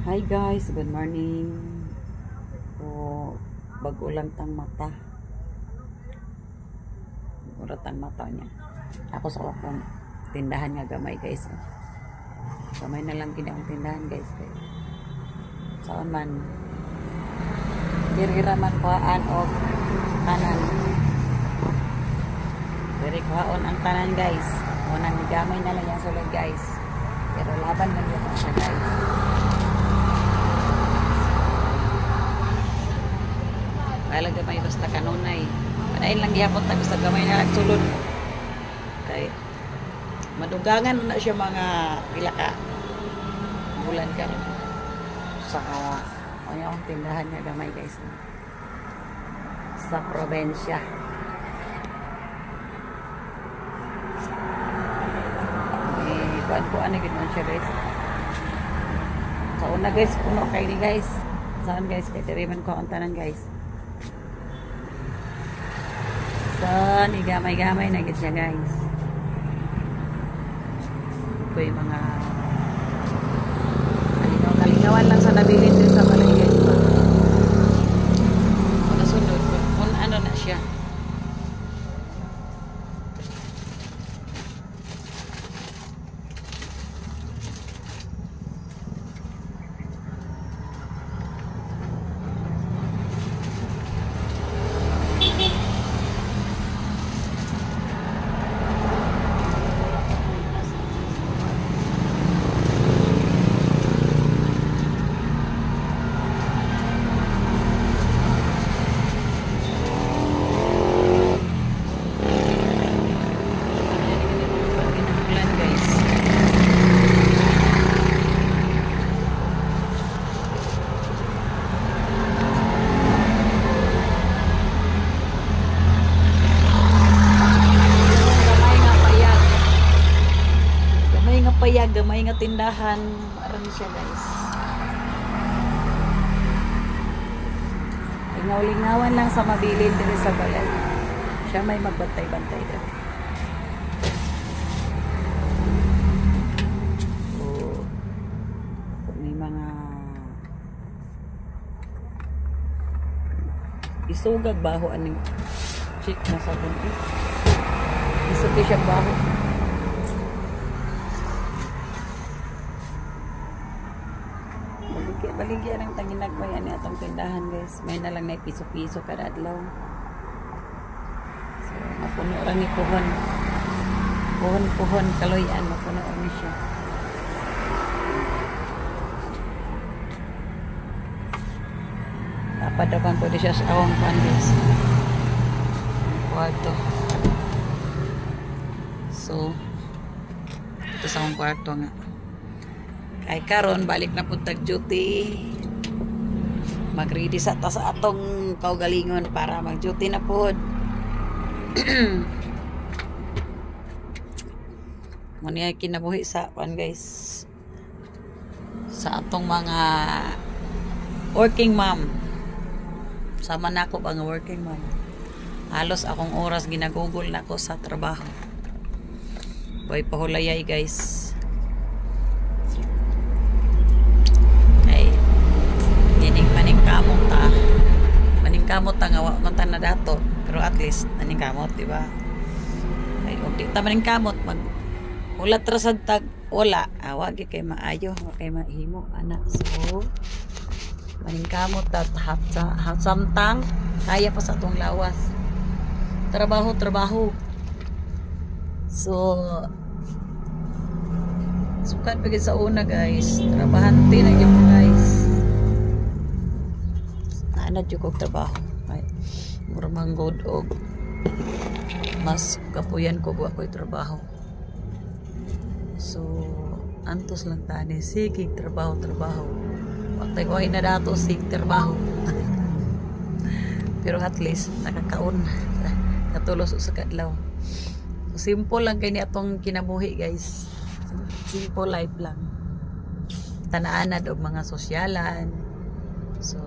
Hi guys, good morning. Bago lang tang mata. Uratang mata niya. Ako sa akong tindahan nga gamay guys. Gamay na lang gid ang tindahan guys. Saan man diri-dira man kuhaan og tanan. Diri kuhaon ang tanan guys. Unang gamay na lang yung sulod guys. Pero laban lang yun siya guys. Kaya lang gamay basta kanunay. Panain lang gihapon ta basta gamay na nagsulod. Kay madugangan na siya mga pila ka bulan karon. Sa ano yung tindahan niya gamay guys. Sa probinsya. Kuan gid man siya guys. Sa una guys, puno kay ni guys. Saan guys? Kay diri man ko ang tanan guys. Saan igamay-gamay na gid siya guys. Kuy mga kalingawan lang sa nabilin din sa balay guys. Ano sunod kung ano na siya. Payag, gamay nga tindahan. Aron siya guys. Lingaw-lingawan lang sa mabilin dito sa balay. Siya may magbantay-bantay dito. May mga isugag baho aning chick na sa bunti. Isugag siya baho. Baligya ng tanginagbayan niya itong tindahan guys. May na lang na piso-piso kada adlaw. So, mapuno rin ni puhon. Puhon, kaloyan. Mapuno rin siya. Napadapan ko di siya sa awang pan guys. Kwarto. So, ito sa awang kwarto nga. Ay karon balik na pud tag duty. Mag-ready sa atong kaugalingon para mag-duty na pud. Muna kinabuhi sa pan guys. Sa atong mga working mom. Sama na ako ang working mom. Halos akong oras ginagugol na ako sa trabaho. Boy pahulayay guys. Maningkamot ta nga man ta na dato pero at least maningkamot di ba ay di ta maningkamot mag ulat ra sad tag wala wa gyud kay maayo wa kay mahimo ana so maningkamot ta samtang kaya pa sa atong lawas trabaho so sukat pagid sa una guys trabahante na gyud guys na jud kog trabaho ay murang god og mas kapuyan ko ako'y trabaho so antos lang tani sige trabaho patay ko ay na dato sig trabaho pero at least nakakaon katulos sa kadlaw so simple lang kay ni atong kinabuhi guys simple life lang tanaanad og mga sosyalan so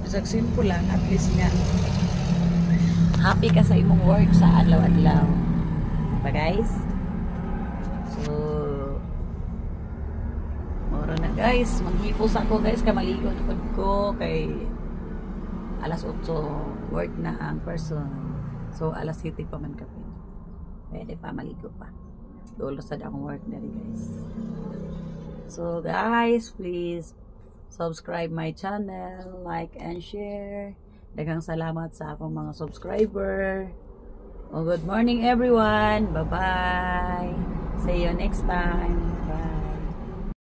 bisag simple lang at least nga happy ka sa imong work sa adlaw-adlaw ba guys so moro na Guys, manghipos ako guys, kay maligo na ko kay alas 8 work na ang person. So alas 7 pa man kami. Pwede pa maligo pa. Dulo sa akong work na rin guys. So guys, please subscribe my channel, like and share. Daghang salamat sa akong mga subscriber. Oh, good morning everyone. Bye-bye. See you next time. Bye.